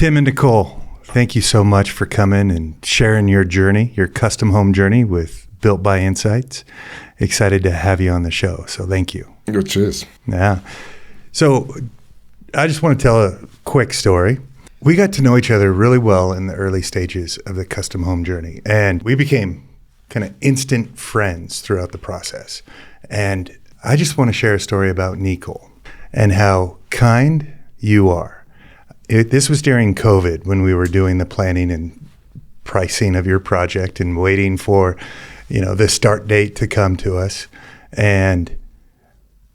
Tim and Nicole, thank you so much for coming and sharing your journey, your custom home journey with Built by Insights. Excited to have you on the show, so thank you. Good, cheers. Yeah. So I just want to tell a quick story. We got to know each other really well in the early stages of the custom home journey, and we became kind of instant friends throughout the process. And I just want to share a story about Nicole and how kind you are. This was during COVID when we were doing the planning and pricing of your project and waiting for, the start date to come to us. And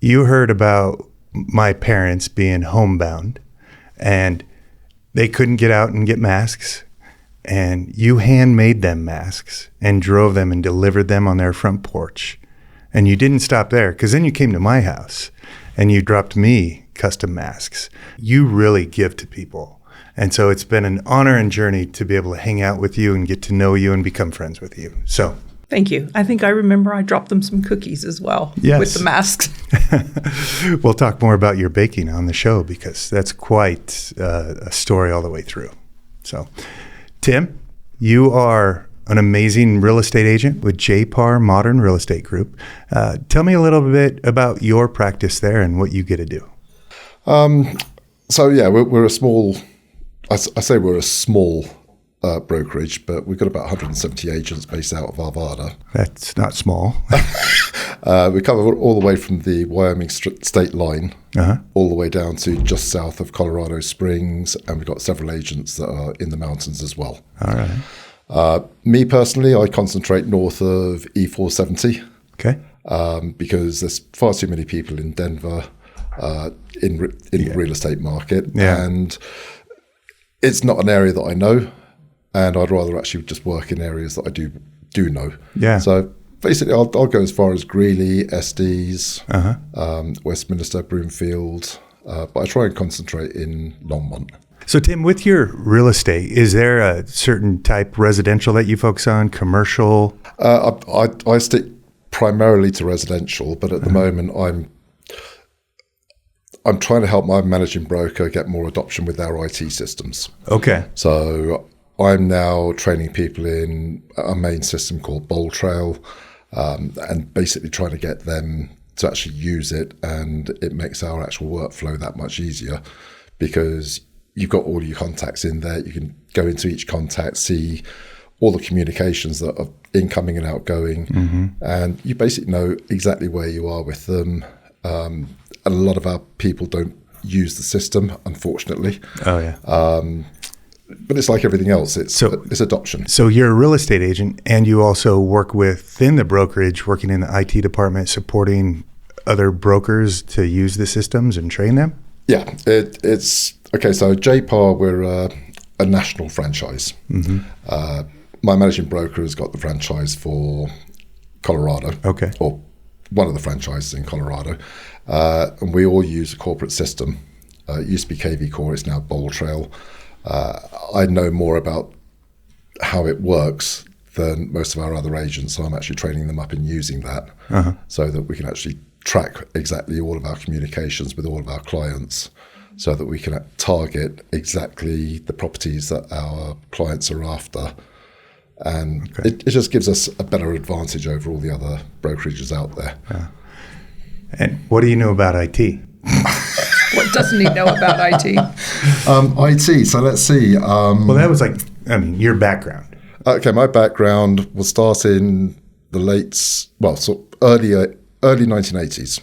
you heard about my parents being homebound and they couldn't get out and get masks. And you handmade them masks and drove them and delivered them on their front porch. And you didn't stop there, because then you came to my house and you dropped me custom masks. You really give to people. And so it's been an honor and journey to be able to hang out with you and get to know you and become friends with you. So thank you. I think I remember I dropped them some cookies as well. Yes. With the masks. We'll talk more about your baking on the show, because that's quite a story all the way through. So Tim, you are an amazing real estate agent with JPAR Modern Real Estate Group. Tell me a little bit about your practice there and what you get to do. We're a small, I say we're a small brokerage, but we've got about 170 agents based out of Arvada. That's not small. We cover all the way from the Wyoming state line, all the way down to just south of Colorado Springs, and we've got several agents that are in the mountains as well. All right. Me personally, I concentrate north of E470. Okay. Because there's far too many people in Denver in the real estate market, and it's not an area that I know, and I'd rather actually just work in areas that I do know. Yeah. So basically, I'll go as far as Greeley, Estes, Westminster, Broomfield, but I try and concentrate in Longmont. So Tim, with your real estate, is there a certain type residential that you focus on, commercial? I stick primarily to residential, but at the moment I'm trying to help my managing broker get more adoption with their IT systems. Okay. So I'm now training people in a main system called Bowl Trail, and basically trying to get them to actually use it, and it makes our actual workflow that much easier, because you've got all your contacts in there. You can go into each contact, see all the communications that are incoming and outgoing, and you basically know exactly where you are with them. And a lot of our people don't use the system, unfortunately. Oh, yeah. But it's like everything else. It's adoption. So you're a real estate agent, and you also work within the brokerage, working in the IT department, supporting other brokers to use the systems and train them? Yeah, it's okay. So JPAR, we're a national franchise. My managing broker has got the franchise for Colorado. Okay. Or one of the franchises in Colorado. And we all use a corporate system. It used to be KV Core, it's now Bowl Trail. I know more about how it works than most of our other agents, so I'm actually training them up in using that so that we can actually track exactly all of our communications with all of our clients, so that we can target exactly the properties that our clients are after. And it just gives us a better advantage over all the other brokerages out there. Yeah. And what do you know about IT? What doesn't he know about IT? IT, so let's see. Well, that was your background. Okay, my background will start in the early 1980s.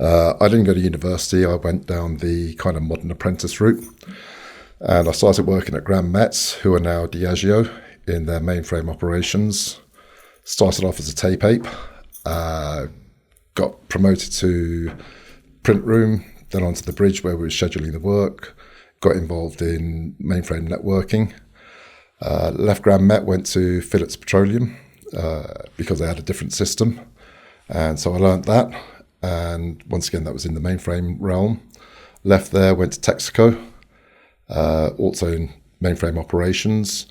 I didn't go to university. I went down the kind of modern apprentice route. And I started working at Graham Metz, who are now Diageo, in their mainframe operations. Started off as a tape ape. Got promoted to print room, then onto the bridge where we were scheduling the work. Got involved in mainframe networking. Left Graham Met, went to Phillips Petroleum because they had a different system. And so I learned that. And once again, that was in the mainframe realm. Left there, went to Texaco, also in mainframe operations.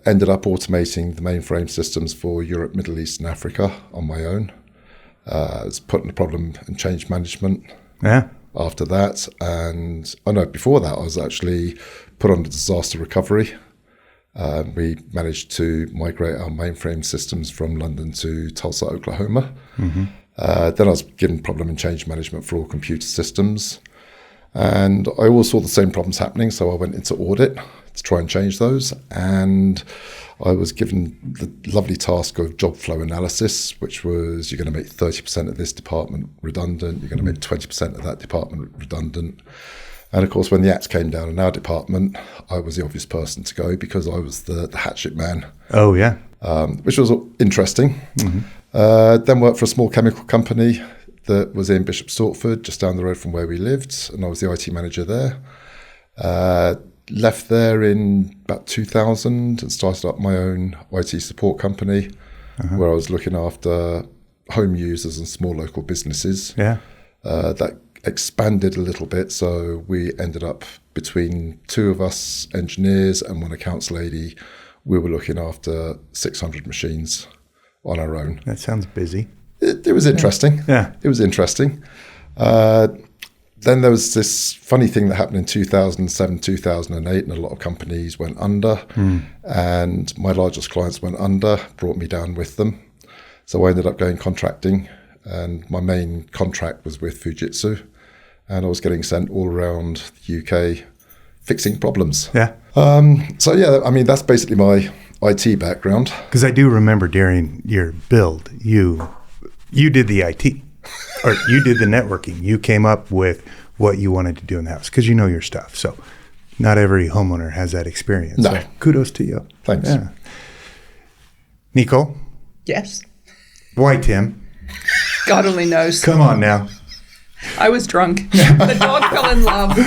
Ended up automating the mainframe systems for Europe, Middle East, and Africa on my own. I was put in the problem and change management after that. And before that, I was actually put on disaster recovery. We managed to migrate our mainframe systems from London to Tulsa, Oklahoma. Mm-hmm. Then I was given problem and change management for all computer systems. And I always saw the same problems happening, so I went into audit to try and change those. And I was given the lovely task of job flow analysis, which was you're going to make 30% of this department redundant, you're going to make 20% of that department redundant. And of course, when the axe came down in our department, I was the obvious person to go because I was the hatchet man. Oh, yeah. Which was interesting. Mm-hmm. Then worked for a small chemical company that was in Bishop Stortford, just down the road from where we lived, and I was the IT manager there. Left there in about 2000 and started up my own IT support company, where I was looking after home users and small local businesses. Yeah. That expanded a little bit, so we ended up between two of us engineers and one accounts lady. We were looking after 600 machines on our own. That sounds busy. It was interesting. Yeah. It was interesting. Then there was this funny thing that happened in 2007, 2008, and a lot of companies went under. And my largest clients went under, brought me down with them. So I ended up going contracting, and my main contract was with Fujitsu. And I was getting sent all around the UK fixing problems. Yeah. So yeah, I mean, that's basically my IT background. Because I do remember during your build, you did the IT, or you did the networking. You came up with what you wanted to do in the house because you know your stuff. So not every homeowner has that experience. No. So kudos to you. Thanks. Yeah. Nicole? Yes. Why Tim? God only knows. Come on now. I was drunk. The dog fell in love.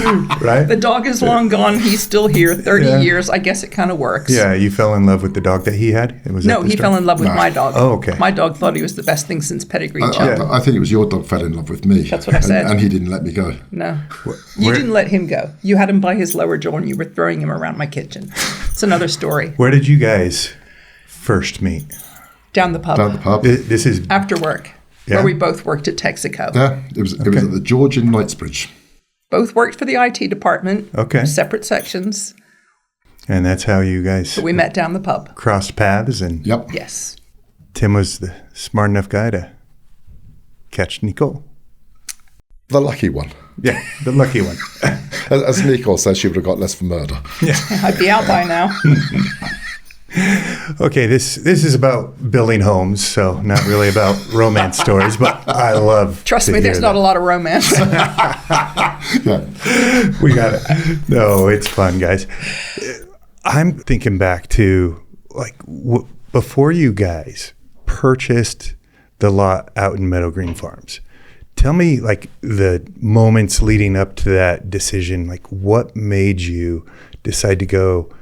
Right? The dog is long gone. He's still here. 30 years. I guess it kind of works. Yeah, you fell in love with the dog that he had? No, he fell in love with my dog. Oh, okay. My dog thought he was the best thing since Pedigree Chow. I think it was your dog fell in love with me. That's what I said. And he didn't let me go. No. You didn't let him go. You had him by his lower jaw and you were throwing him around my kitchen. It's another story. Where did you guys first meet? Down the pub. Down the pub. This is... After work. Yeah. Where we both worked at Texaco. Yeah, it was at the George in Knightsbridge. Both worked for the IT department. Okay. Separate sections. And that's how you guys... But we met down the pub. Crossed paths and... Yep. Yes. Tim was the smart enough guy to catch Nicole. The lucky one. Yeah, the lucky one. As Nicole says, she would have got less for murder. Yeah. I'd be out by now. Okay, this is about building homes, so not really about romance stories, but I love Trust to me, there's hear not that. a lot of romance. We got it. No, it's fun, guys. I'm thinking back to before you guys purchased the lot out in Meadow Green Farms. Tell me the moments leading up to that decision. What made you decide to go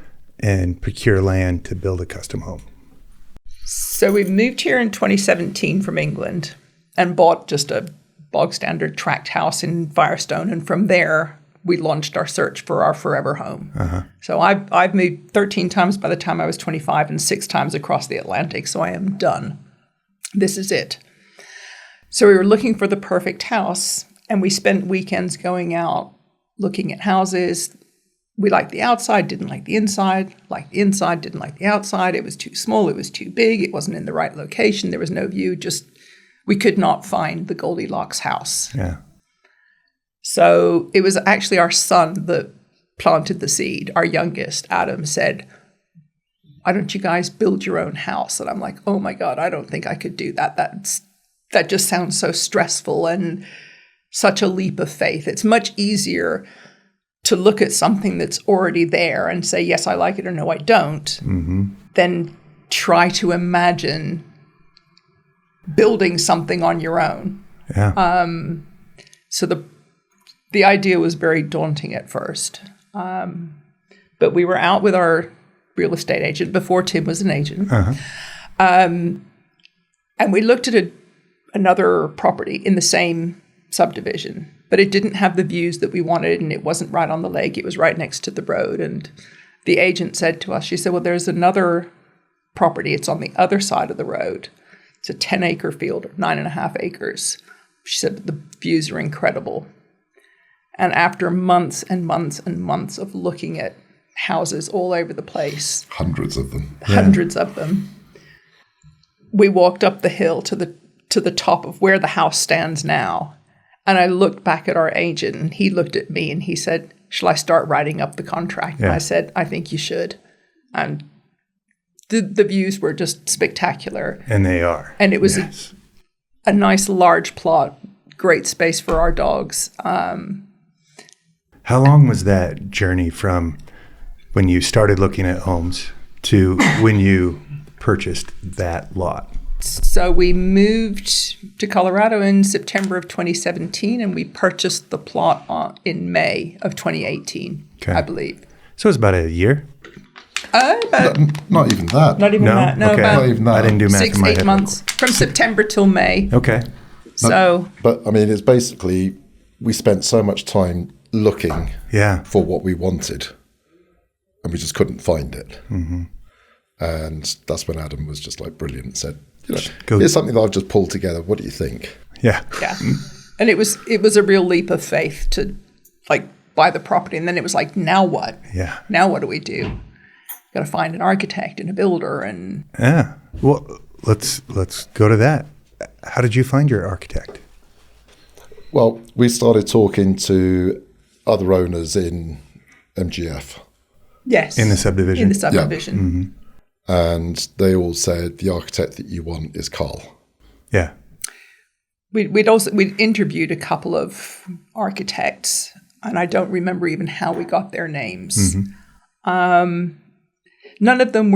and procure land to build a custom home? So we moved here in 2017 from England and bought just a bog standard tract house in Firestone. And from there, we launched our search for our forever home. So I've moved 13 times by the time I was 25 and 6 times across the Atlantic. So I am done. This is it. So we were looking for the perfect house, and we spent weekends going out looking at houses. We liked the outside, didn't like the inside, liked the inside, didn't like the outside. It was too small, it was too big, it wasn't in the right location, there was no view, we could not find the Goldilocks house. Yeah. So it was actually our son that planted the seed. Our youngest, Adam, said, why don't you guys build your own house? And I'm like, oh my God, I don't think I could do that. That just sounds so stressful and such a leap of faith. It's much easier to look at something that's already there and say, yes, I like it, or no, I don't, than try to imagine building something on your own. Yeah. So the idea was very daunting at first. But we were out with our real estate agent before Tim was an agent. And we looked at another property in the same subdivision, but it didn't have the views that we wanted, and it wasn't right on the lake. It was right next to the road. And the agent said to us, she said, well, there's another property. It's on the other side of the road. It's a 10-acre field, or 9.5 acres. She said, but the views are incredible. And after months and months and months of looking at houses all over the place, hundreds of them, we walked up the hill to the top of where the house stands now. And I looked back at our agent, and he looked at me and he said, "Shall I start writing up the contract?" And I said, "I think you should." And the views were just spectacular. And they are. And it was a nice large plot, great space for our dogs. How long was that journey from when you started looking at homes to when you purchased that lot? So we moved to Colorado in September of 2017, and we purchased the plot in May of 2018, I believe. So it was about a year? Not even that. Not even that. No, okay. about Not even that. I didn't do math 6, in my 8 head. months. From September till May. Okay. So, But I mean, it's basically, we spent so much time looking for what we wanted, and we just couldn't find it. Mm-hmm. And that's when Adam was just like brilliant, said, here's something that I've just pulled together. What do you think? Yeah. And it was a real leap of faith to like buy the property, and then it was like, now what? Yeah. Now what do we do? Got to find an architect and a builder, and Well, let's go to that. How did you find your architect? Well, we started talking to other owners in MGF. Yes. In the subdivision? In the subdivision. Yeah. Mm-hmm. And they all said the architect that you want is Karl. Yeah. We'd interviewed a couple of architects, and I don't remember even how we got their names. Mm-hmm. None of them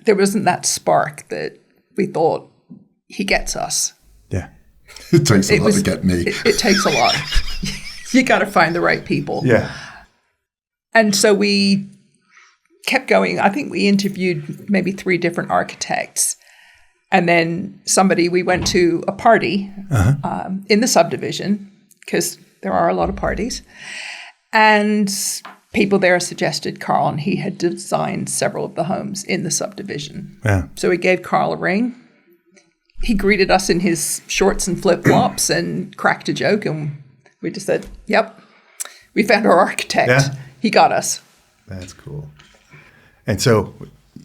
there wasn't that spark that we thought, he gets us. Yeah. It takes a lot to get me. It takes a lot. You got to find the right people. Yeah. And so we kept going. I think we interviewed maybe 3 different architects. And then we went to a party in the subdivision, because there are a lot of parties. And people there suggested Karl, and he had designed several of the homes in the subdivision. Yeah. So we gave Karl a ring. He greeted us in his shorts and flip-flops and cracked a joke, and we just said, yep, we found our architect. Yeah. He got us. That's cool. And so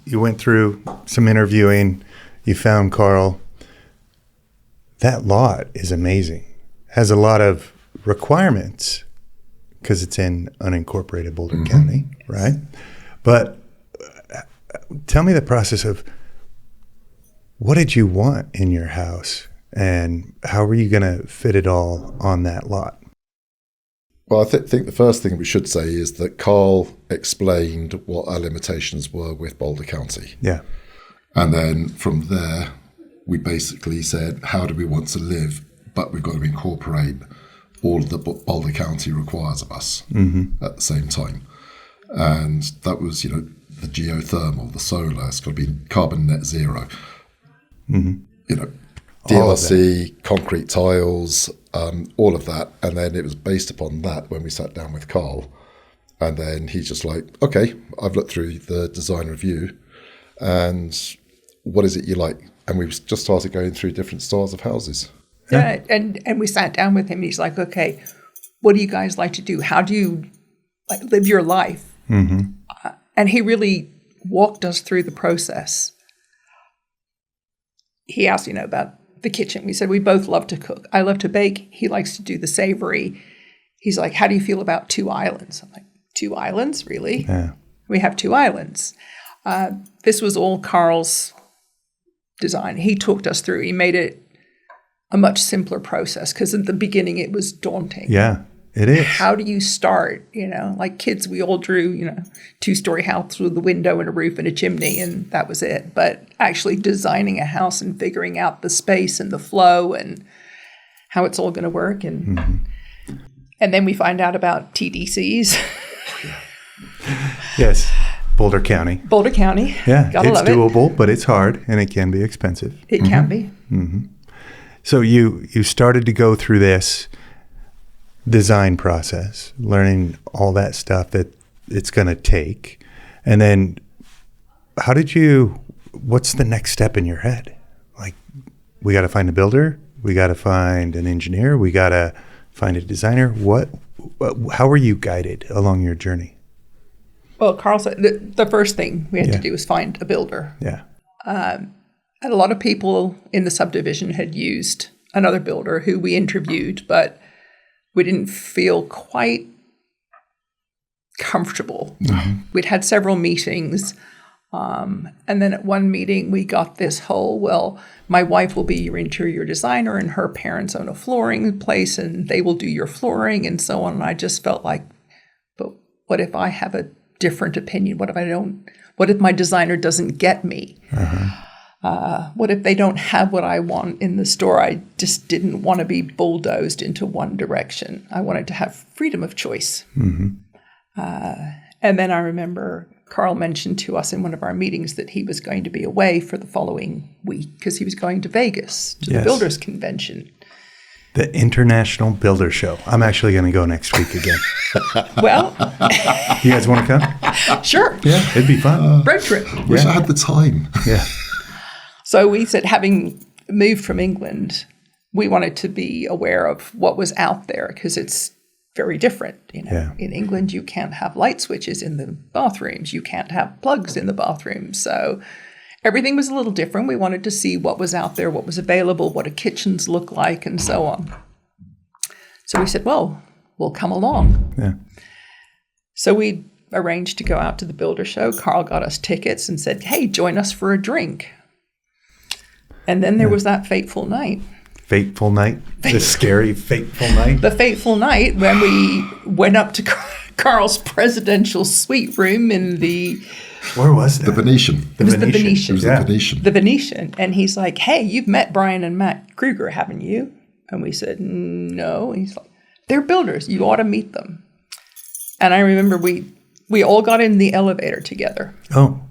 you went through some interviewing, you found Karl. That lot is amazing. Has a lot of requirements because it's in unincorporated Boulder County, right? But tell me the process of, what did you want in your house, and how were you going to fit it all on that lot? Well, I think the first thing we should say is that Karl explained what our limitations were with Boulder County. Yeah. And then from there, we basically said, how do we want to live? But we've got to incorporate all that Boulder County requires of us at the same time. And that was, the geothermal, the solar, it's got to be carbon net zero. DLC, concrete tiles, all of that. And then it was based upon that when we sat down with Karl. And then he's just like, okay, I've looked through the design review, and what is it you like? And we just started going through different styles of houses. Yeah, and we sat down with him. He's like, okay, what do you guys like to do? How do you live your life? And he really walked us through the process. He asked, about the kitchen. We said, we both love to cook. I love to bake. He likes to do the savory. He's like, how do you feel about 2 islands? I'm like, 2 islands? Really? Yeah. We have 2 islands. This was all Karl's design. He talked us through. He made it a much simpler process, because at the beginning it was daunting. Yeah, it is. How do you start? Like kids, we all drew, 2-story house with a window and a roof and a chimney, and that was it. But actually designing a house and figuring out the space and the flow and how it's all going to work. And then we find out about TDCs. Yes. Boulder County. Boulder County. Yeah, Gotta it's love doable, but it's hard, and it can be expensive. It can be. So you started to go through this design process, learning all that stuff that it's going to take. And then what's the next step in your head? Like, we got to find a builder, we got to find an engineer, we got to find a designer. How were you guided along your journey? Well, Karl said the first thing we had to do was find a builder. Yeah. And a lot of people in the subdivision had used another builder who we interviewed, but we didn't feel quite comfortable. Mm-hmm. We'd had several meetings. And then at one meeting, we got this whole, well, my wife will be your interior designer and her parents own a flooring place and they will do your flooring and so on. And I just felt like, but what if I have a different opinion? What if I don't? What if my designer doesn't get me? What if they don't have what I want in the store? I just didn't want to be bulldozed into one direction. I wanted to have freedom of choice. Mm-hmm. And then I remember Karl mentioned to us in one of our meetings that he was going to be away for the following week because he was going to Vegas to the Builders Convention. The International Builder Show. I'm actually going to go next week again. Well. You guys want to come? Sure. Yeah, it'd be fun. Road trip. Wish I had the time. Yeah. So we said, having moved from England, we wanted to be aware of what was out there because it's very different. In England, you can't have light switches in the bathrooms. You can't have plugs in the bathrooms. So everything was a little different. We wanted to see what was out there, what was available, what do kitchens look like, and so on. So we said, well, we'll come along. Yeah. So we arranged to go out to the Builder Show. Karl got us tickets and said, hey, join us for a drink. And then there was that fateful night. Fateful night? The scary fateful night? The fateful night when we went up to Karl's presidential suite room in the... Where was that? The Venetian. It was the Venetian. It was the Venetian. The Venetian. And he's like, hey, you've met Brian and Matt Krueger, haven't you? And we said, no. And he's like, they're builders. You ought to meet them. And I remember we all got in the elevator together. Oh.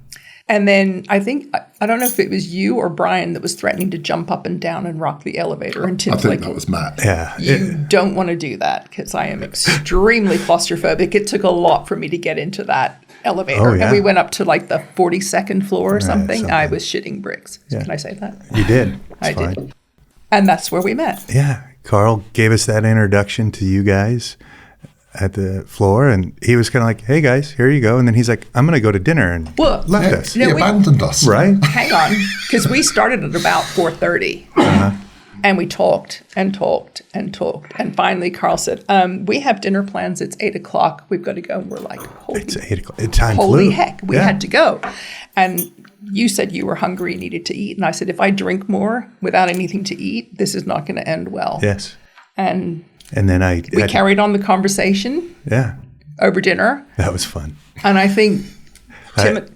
And then I think, I don't know if it was you or Brian that was threatening to jump up and down and rock the elevator. And Tim's I think that was Matt. Yeah. You don't want to do that because I am extremely claustrophobic. It took a lot for me to get into that elevator. Oh, yeah. And we went up to like the 42nd floor or something. I was shitting bricks. Yeah. Can I say that? You did. I did. And that's where we met. Yeah. Karl gave us that introduction to you guys at the floor, and he was kind of like, hey guys, here you go. And then he's like, I'm going to go to dinner, and left us. He abandoned us. Right? Hang on, because we started at about 4:30. And we talked and talked and talked. And finally, Karl said, we have dinner plans. It's 8 o'clock. We've got to go. And we're like, it's 8 o'clock. Time holy flew. heck, we had to go. And you said you were hungry, needed to eat. And I said, if I drink more without anything to eat, this is not going to end well. Yes. And then we carried on the conversation over dinner. That was fun. And I think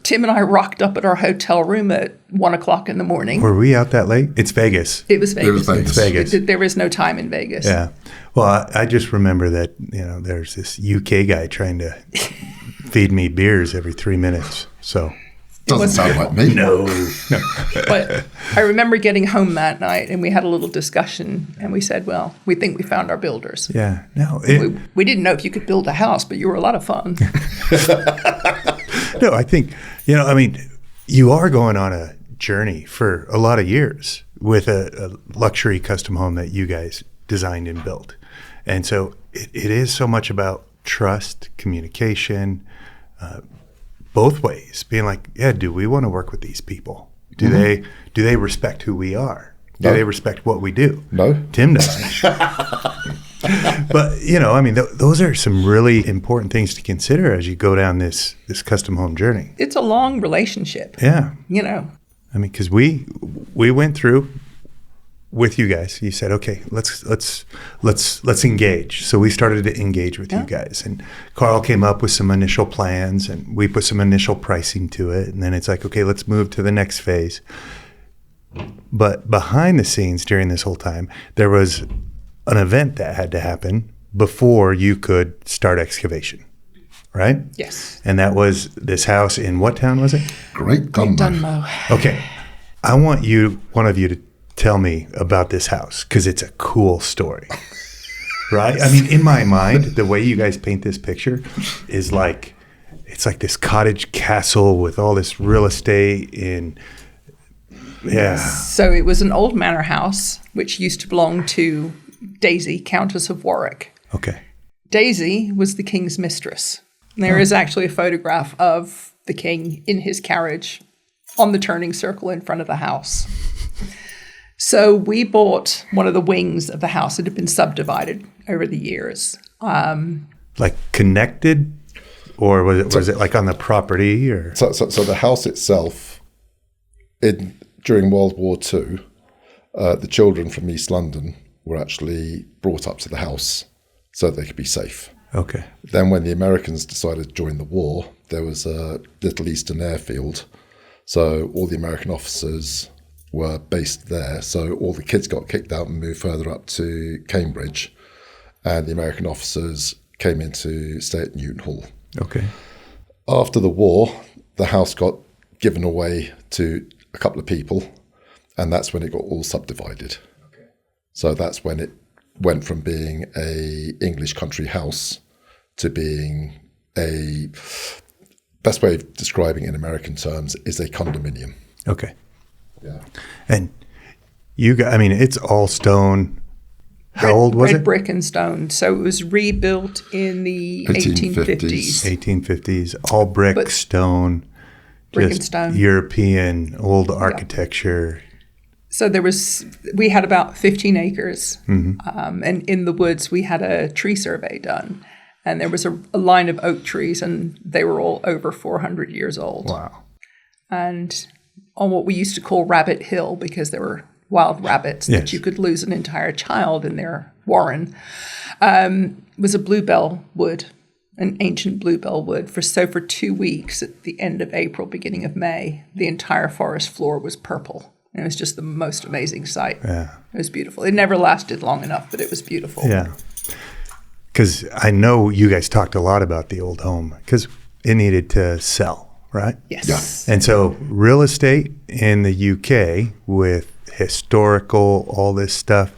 Tim and I rocked up at our hotel room at 1 o'clock in the morning. Were we out that late? It's Vegas. It was Vegas. It's Vegas. There is no time in Vegas. Yeah. Well, I just remember that, there's this UK guy trying to feed me beers every 3 minutes. So doesn't sound like me. No. But I remember getting home that night and we had a little discussion and we said, well, we think we found our builders. Yeah. No. We didn't know if you could build a house, but you were a lot of fun. No, I think, you are going on a journey for a lot of years with a luxury custom home that you guys designed and built. And so it is so much about trust, communication, both ways, being like, yeah, do we want to work with these people? Do they respect who we are? Do they respect what we do? No. Tim does. But, those are some really important things to consider as you go down this custom home journey. It's a long relationship. Yeah. Because we went through with you guys. You said, okay, let's engage. So we started to engage with you guys, and Karl came up with some initial plans, and we put some initial pricing to it, and then it's like, okay, let's move to the next phase. But behind the scenes during this whole time, there was an event that had to happen before you could start excavation, right? Yes. And that was this house in what town was it? Great Dunmow. Okay. I want one of you to tell me about this house because it's a cool story, right? In my mind, the way you guys paint this picture is like, it's like this cottage castle with all this real estate in, So it was an old manor house, which used to belong to Daisy, Countess of Warwick. Okay. Daisy was the king's mistress. And there is actually a photograph of the king in his carriage on the turning circle in front of the house. So we bought one of the wings of the house. It had been subdivided over the years. Like connected, or was it like on the property, or? So the house itself, during World War II, the children from East London were actually brought up to the house so they could be safe. Okay. Then when the Americans decided to join the war, there was a little eastern airfield. So all the American officers were based there. So all the kids got kicked out and moved further up to Cambridge. And the American officers came in to stay at Newton Hall. Okay. After the war, the house got given away to a couple of people, and that's when it got all subdivided. Okay. So that's when it went from being a English country house to being a, best way of describing it in American terms is a condominium. Okay. Yeah. And you got, I mean, it's all stone. How old was it? Brick and stone. So it was rebuilt in the 1850s. 1850s, all brick, stone. Brick and stone. European old architecture. So we had about 15 acres. Mm-hmm. And in the woods, we had a tree survey done. And there was a line of oak trees, and they were all over 400 years old. Wow. And on what we used to call Rabbit Hill, because there were wild rabbits that you could lose an entire child in their warren, was a bluebell wood, an ancient bluebell wood. For 2 weeks, at the end of April, beginning of May, the entire forest floor was purple. And it was just the most amazing sight. Yeah. It was beautiful. It never lasted long enough, but it was beautiful. Yeah. Because I know you guys talked a lot about the old home because it needed to sell, right? Yes. Yeah. And so real estate in the UK with historical, all this stuff.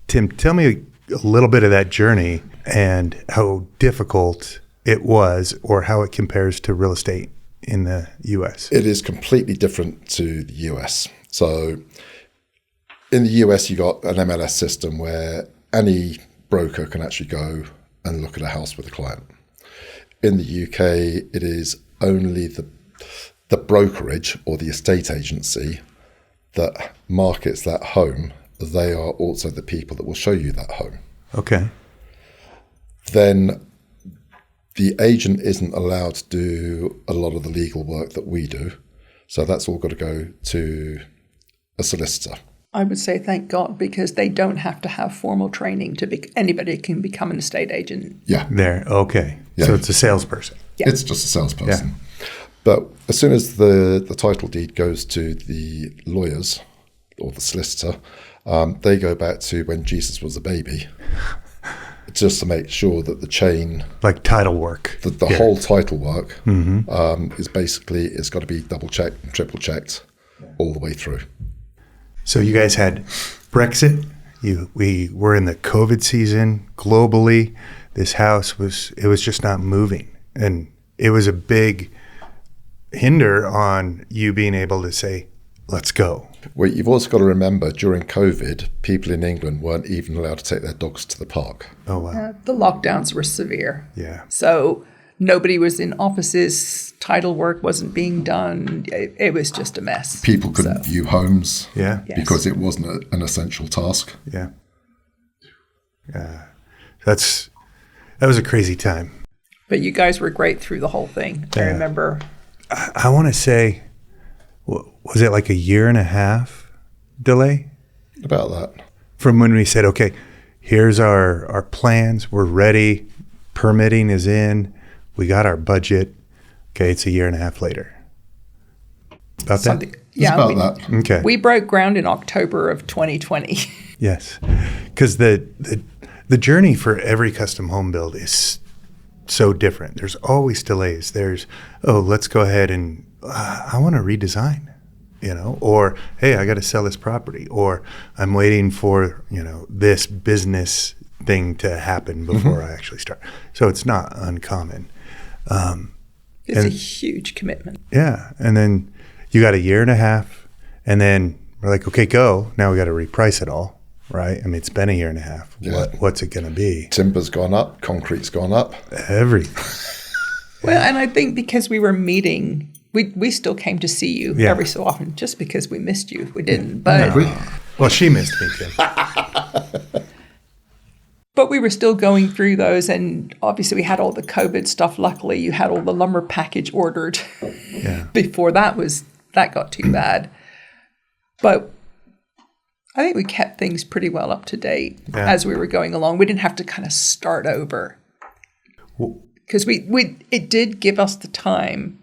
Tim, tell me a little bit of that journey and how difficult it was or how it compares to real estate in the US. It is completely different to the US. So in the US, you got an MLS system where any broker can actually go and look at a house with a client. In the UK, it is only the brokerage or the estate agency that markets that home. They are also the people that will show you that home. Okay. Then the agent isn't allowed to do a lot of the legal work that we do. So that's all got to go to a solicitor. I would say thank God, because they don't have to have formal training anybody can become an estate agent. Yeah. There. Okay. Yeah. So it's a salesperson. Yeah. It's just a salesperson. Yeah. But as soon as the title deed goes to the lawyers or the solicitor, they go back to when Jesus was a baby, just to make sure that the chain, like title work, the whole title work, is basically, it's got to be double checked and triple checked all the way through. So you guys had Brexit. We were in the COVID season globally. This house was just not moving, and it was a big hinder on you being able to say, let's go. Well, you've also got to remember, during COVID, people in England weren't even allowed to take their dogs to the park. Oh, wow. The lockdowns were severe. Yeah. So nobody was in offices. Title work wasn't being done. It was just a mess. People couldn't view homes because Yes. it wasn't an essential task. Yeah. That was a crazy time. But you guys were great through the whole thing. I remember. I want to say, was it like a year and a half delay? About that. From when we said, okay, here's our plans. We're ready. Permitting is in. We got our budget. Okay, it's a year and a half later. About that? Yeah, about that. Okay. We broke ground in October of 2020. Yes, because the journey for every custom home build is so different. There's always delays. There's, let's go ahead and I want to redesign, or hey, I got to sell this property, or I'm waiting for, this business thing to happen before I actually start. So it's not uncommon. It's a huge commitment. Yeah. And then you got a year and a half, and then we're like, okay, go. Now we got to reprice it all. right? I mean, it's been a year and a half. Yeah. What's it going to be? Timber's gone up, concrete's gone up. Everything. Well, and I think because we were meeting, we still came to see you every so often, just because we missed you. We didn't, but Well, she missed me too. but we were still going through those, and obviously we had all the COVID stuff. Luckily, you had all the lumber package ordered before that got too bad. But I think we kept things pretty well up to date as we were going along. We didn't have to kind of start over. Because it did give us the time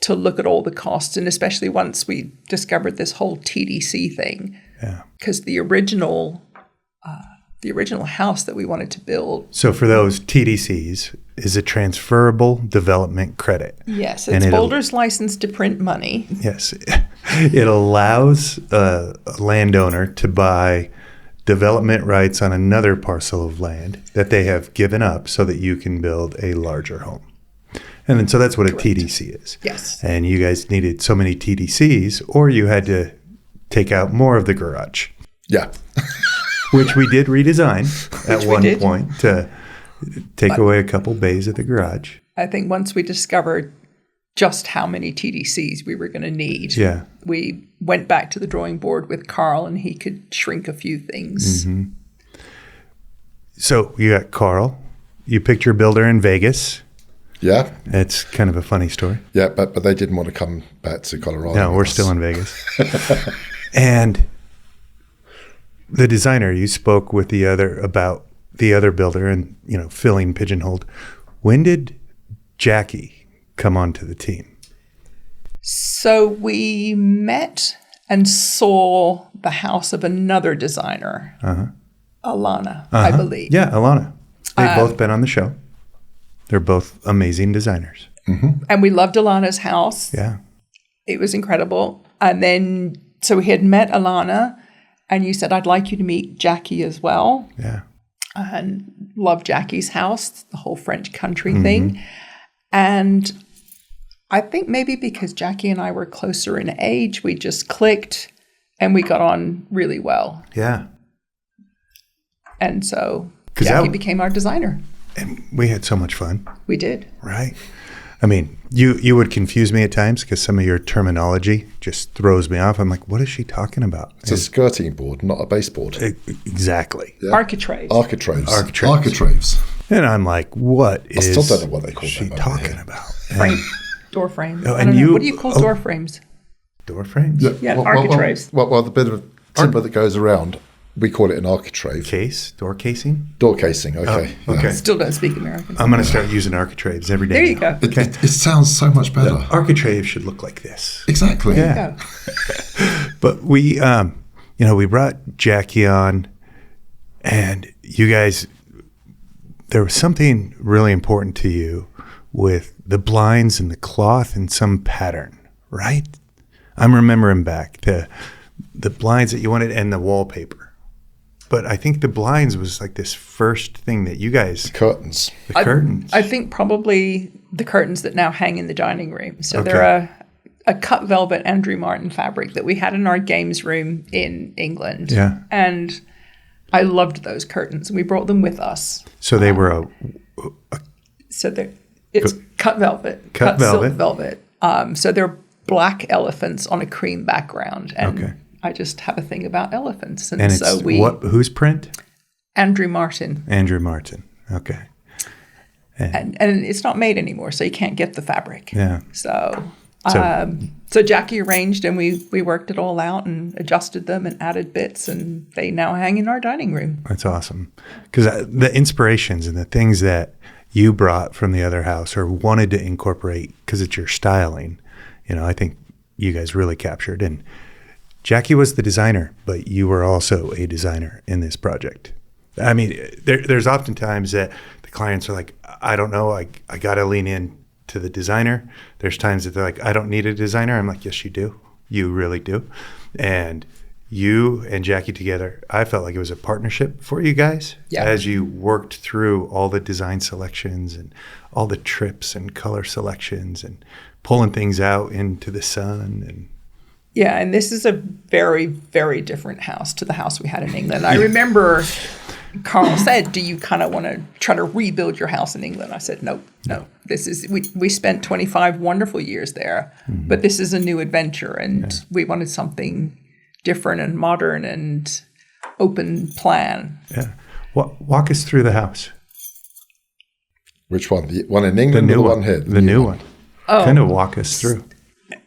to look at all the costs, and especially once we discovered this whole TDC thing. Yeah. Because the original house that we wanted to build. So for those, TDCs is a transferable development credit. Yes, it's Boulder's license to print money. Yes. It allows a landowner to buy development rights on another parcel of land that they have given up so that you can build a larger home. And then so that's what a TDC is. Yes. And you guys needed so many TDCs, or you had to take out more of the garage. Yeah. Which we did redesign at one point to take away a couple bays of the garage. I think once we discovered just how many TDCs we were going to need, we went back to the drawing board with Karl, and he could shrink a few things. Mm-hmm. So you got Karl. You picked your builder in Vegas. Yeah. It's kind of a funny story. Yeah, but they didn't want to come back to Colorado. No, we're still in Vegas. And the designer, you spoke with about the other builder and, filling pigeonholed. When did Jackie come onto the team? So we met and saw the house of another designer, Alana, I believe. Yeah, Alana. They've both been on the show. They're both amazing designers. Mm-hmm. And we loved Alana's house. Yeah. It was incredible. And then, so we had met Alana, and you said, I'd like you to meet Jackie as well. Yeah. And love Jackie's house, the whole French country thing. And I think maybe because Jackie and I were closer in age, we just clicked and we got on really well. Yeah. And so Jackie became our designer. And we had so much fun. We did. Right. I mean, you would confuse me at times because some of your terminology just throws me off. I'm like, what is she talking about? It's a skirting board, not a baseboard. Exactly. Yeah. Architraves. And I'm like, what is I still don't know what they call she talking about? Door frames. Oh, I don't know. What do you call door frames? Door frames? Yeah, architraves. Well, the bit of timber that goes around, we call it an architrave. Case? Door casing? Door casing, okay. Oh, okay. Still don't speak American. I'm going to start using architraves every day. There you now. go. Okay. It sounds so much better. The architrave should look like this. Exactly. Yeah. But we, we brought Jackie on, and you guys, there was something really important to you with the blinds and the cloth and some pattern, right? I'm remembering back to the blinds that you wanted and the wallpaper. But I think the blinds was like this first thing that you guys... Curtains. The curtains. I think probably the curtains that now hang in the dining room. So they're a cut velvet Andrew Martin fabric that we had in our games room in England. Yeah. And I loved those curtains. We brought them with us. So they were it's cut velvet. Cut velvet. Silk velvet. So they're black elephants on a cream background. And I just have a thing about elephants. And so whose print? Andrew Martin. Andrew Martin. Okay. And it's not made anymore, so you can't get the fabric. Yeah. So Jackie arranged, and we worked it all out and adjusted them and added bits, and they now hang in our dining room. That's awesome. Because the inspirations and the things that you brought from the other house or wanted to incorporate because it's your styling, I think you guys really captured. And Jackie was the designer, but you were also a designer in this project. I mean, there's oftentimes that the clients are like, I don't know, I got to lean in to the designer. There's times that they're like, I don't need a designer. I'm like, yes, you do. You really do. And you and Jackie together, I felt like it was a partnership for you guys as you worked through all the design selections and all the trips and color selections and pulling things out into the sun. And Yeah, and this is a very, very different house to the house we had in England. I remember Karl said, do you kind of want to try to rebuild your house in England? I said, no. This is we spent 25 wonderful years there, but this is a new adventure, and we wanted something different and modern and open plan. Yeah. Walk us through the house. Which one? The one in England or the one here? The new one. Oh. Kind of walk us through.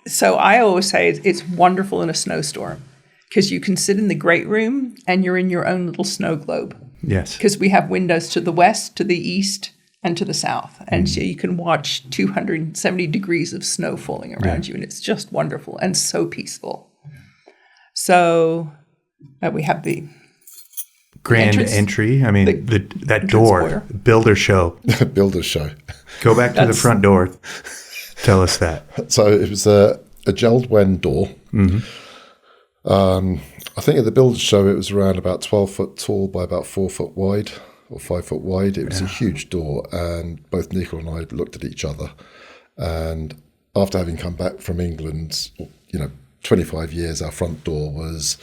So I always say it's wonderful in a snowstorm because you can sit in the great room and you're in your own little snow globe. Yes. Because we have windows to the west, to the east, and to the south. And so you can watch 270 degrees of snow falling around you, and it's just wonderful and so peaceful. So we have the grand entry. I mean, that door, builder show. Builder show. Go back to the front door. Tell us that. So it was a Geldwen door. I think at the builder show it was around about 12 foot tall by about 4 foot wide or 5 foot wide. It was a huge door, and both Nicole and I looked at each other. And after having come back from England, 25 years, our front door was,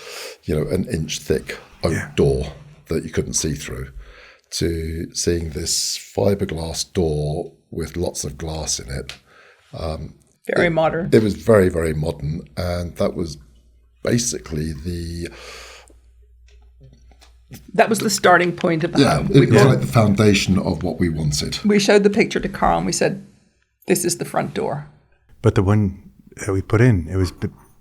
an inch thick oak door that you couldn't see through, to seeing this fiberglass door with lots of glass in it. Very modern. It was very, very modern, and that was basically that was the starting point of the home. It was like the foundation of what we wanted. We showed the picture to Karl and we said, this is the front door. But the one that we put in, it was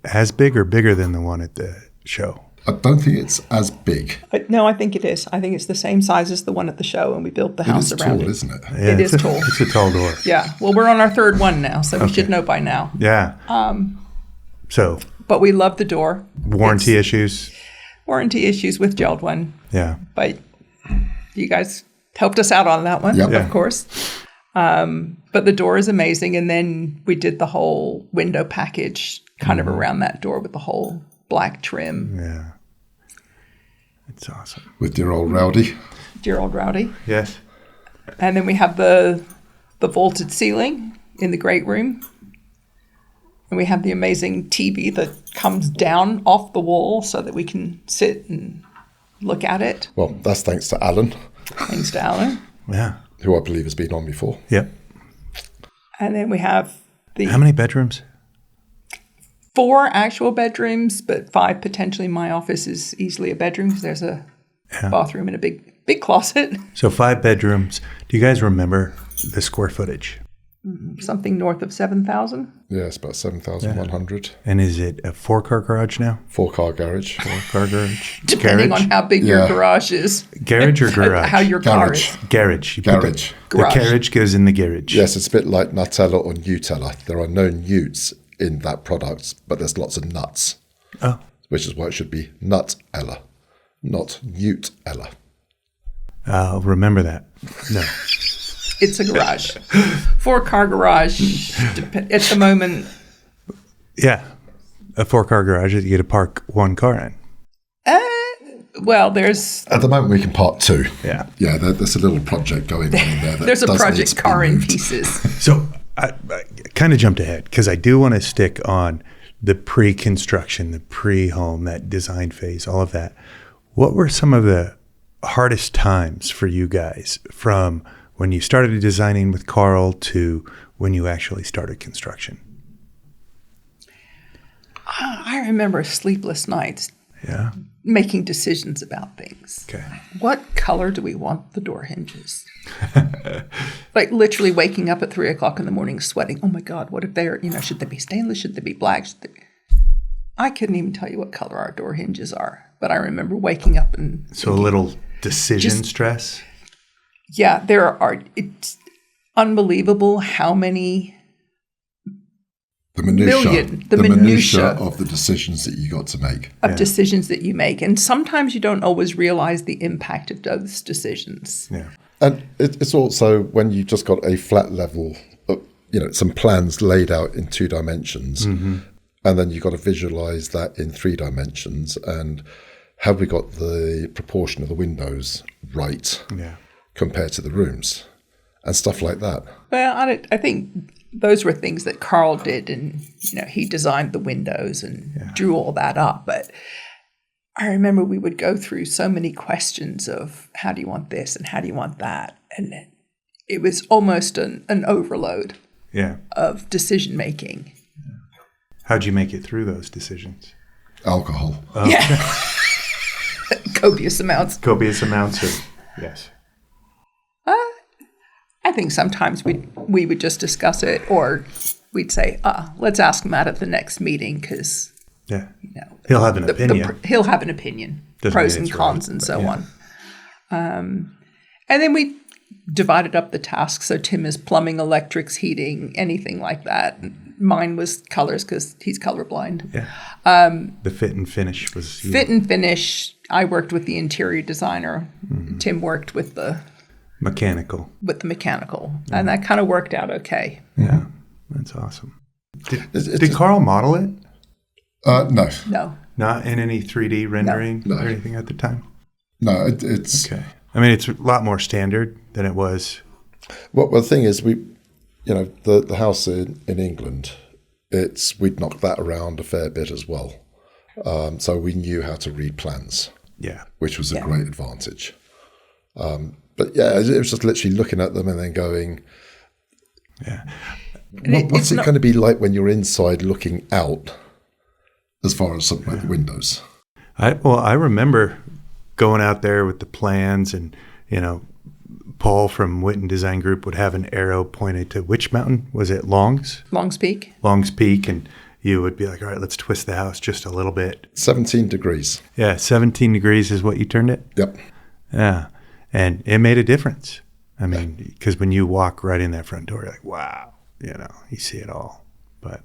as big or bigger than the one at the show? I don't think it's as big. No, I think it is. I think it's the same size as the one at the show, and we built the house around it. It is tall, isn't it? Yeah, it is tall. It's a tall door. Yeah. Well, we're on our third one now, so we should know by now. Yeah. But we love the door. Warranty issues with Geldwen. Yeah. But you guys helped us out on that one, of course. But the door is amazing. And then we did the whole window package kind of around that door with the whole black trim. Yeah. It's awesome. With dear old Rowdy. Yes. And then we have the vaulted ceiling in the great room. And we have the amazing TV that comes down off the wall so that we can sit and look at it. Well, that's thanks to Alan. Thanks to Alan. Yeah. Who I believe has been on before. Yep. And then we have How many bedrooms? 4 actual bedrooms, but 5 potentially. My office is easily a bedroom because there's a bathroom and a big closet. So 5 bedrooms. Do you guys remember the square footage? Something north of 7,000. Yeah, it's about 7,100. And is it a 4-car garage now? 4-car garage. 4-car garage. Depending on how big your garage is. Garage or garage? How your car is. Garage. Garage. The carriage goes in the garage. Yes, it's a bit like Nutella or Nutella. There are no newts in that product, but there's lots of nuts. Oh. Which is why it should be Nutella, not Newt-ella. I'll remember that. No. It's a garage. 4-car garage at the moment. Yeah. A 4-car garage that you get to park 1 car in. Well, there's... At the moment, we can park 2. Yeah. Yeah, there's a little project going on in there. There's a project car in pieces. So I kind of jumped ahead because I do want to stick on the pre-construction, the pre-home, that design phase, all of that. What were some of the hardest times for you guys from when you started designing with Karl to when you actually started construction? I remember sleepless nights. Yeah. Making decisions about things. Okay. What color do we want the door hinges? Like literally waking up at 3 o'clock in the morning sweating. Oh my God, what if they're, should they be stainless? Should they be black? I couldn't even tell you what color our door hinges are, but I remember waking up and... So a little decision stress? Yeah, it's unbelievable how many... The minutia of the decisions that you got to make. Decisions that you make. And sometimes you don't always realize the impact of those decisions. Yeah. And it's also when you just got a flat level, some plans laid out in 2 dimensions, and then you've got to visualize that in 3 dimensions. And have we got the proportion of the windows right compared to the rooms and stuff like that? Well, I think those were things that Karl did, and he designed the windows and drew all that up. But I remember we would go through so many questions of how do you want this and how do you want that, and it was almost an overload of decision making. How'd you make it through those decisions? Alcohol. Oh. Yeah. Copious amounts. Copious amounts of, yes. I think sometimes we would just discuss it, or we'd say, let's ask Matt at the next meeting because he'll have an opinion. He'll have an opinion, pros and cons and so on. And then we divided up the tasks. So Tim is plumbing, electrics, heating, anything like that. Mine was colors because he's colorblind. Yeah. The fit and finish was... Fit and finish. I worked with the interior designer. Mm-hmm. Tim worked with the... Mechanical. And that kind of worked out okay. Yeah, that's awesome. Did Karl model it? No. Not in any 3D rendering or anything at the time? No, it's... Okay. I mean, it's a lot more standard than it was. Well, the thing is, the house in England, we'd knocked that around a fair bit as well. So we knew how to read plans. Yeah. Which was a great advantage. But it was just literally looking at them and then going, what's it going to be like when you're inside looking out as far as something like the windows? I remember going out there with the plans and, Paul from Whitten Design Group would have an arrow pointed to which mountain? Was it Longs? Longs Peak. Longs Peak. And you would be like, all right, let's twist the house just a little bit. 17 degrees. Yeah, 17 degrees is what you turned it? Yep. Yeah. And it made a difference. I mean, because when you walk right in that front door, you're like, wow, you see it all. But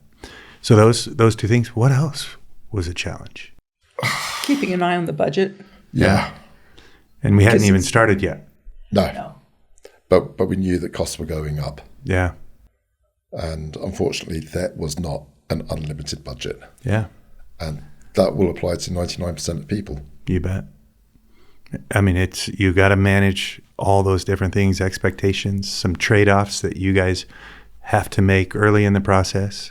so those two things. What else was a challenge? Keeping an eye on the budget. Yeah. And we hadn't even started yet. No. But we knew that costs were going up. Yeah. And unfortunately, that was not an unlimited budget. Yeah. And that will apply to 99% of people. You bet. I mean, you got to manage all those different things, expectations, some trade-offs that you guys have to make early in the process.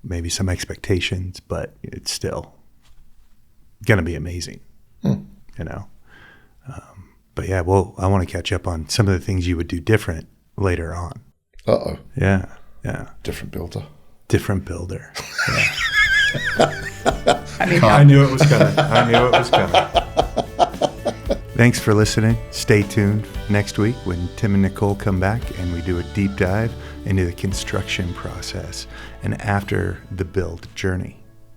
Maybe some expectations, but it's still going to be amazing. But yeah, I want to catch up on some of the things you would do different later on. Uh-oh. Yeah. Different builder. Yeah. I knew it was coming. Thanks for listening. Stay tuned next week when Tim and Nicole come back and we do a deep dive into the construction process and after the build journey.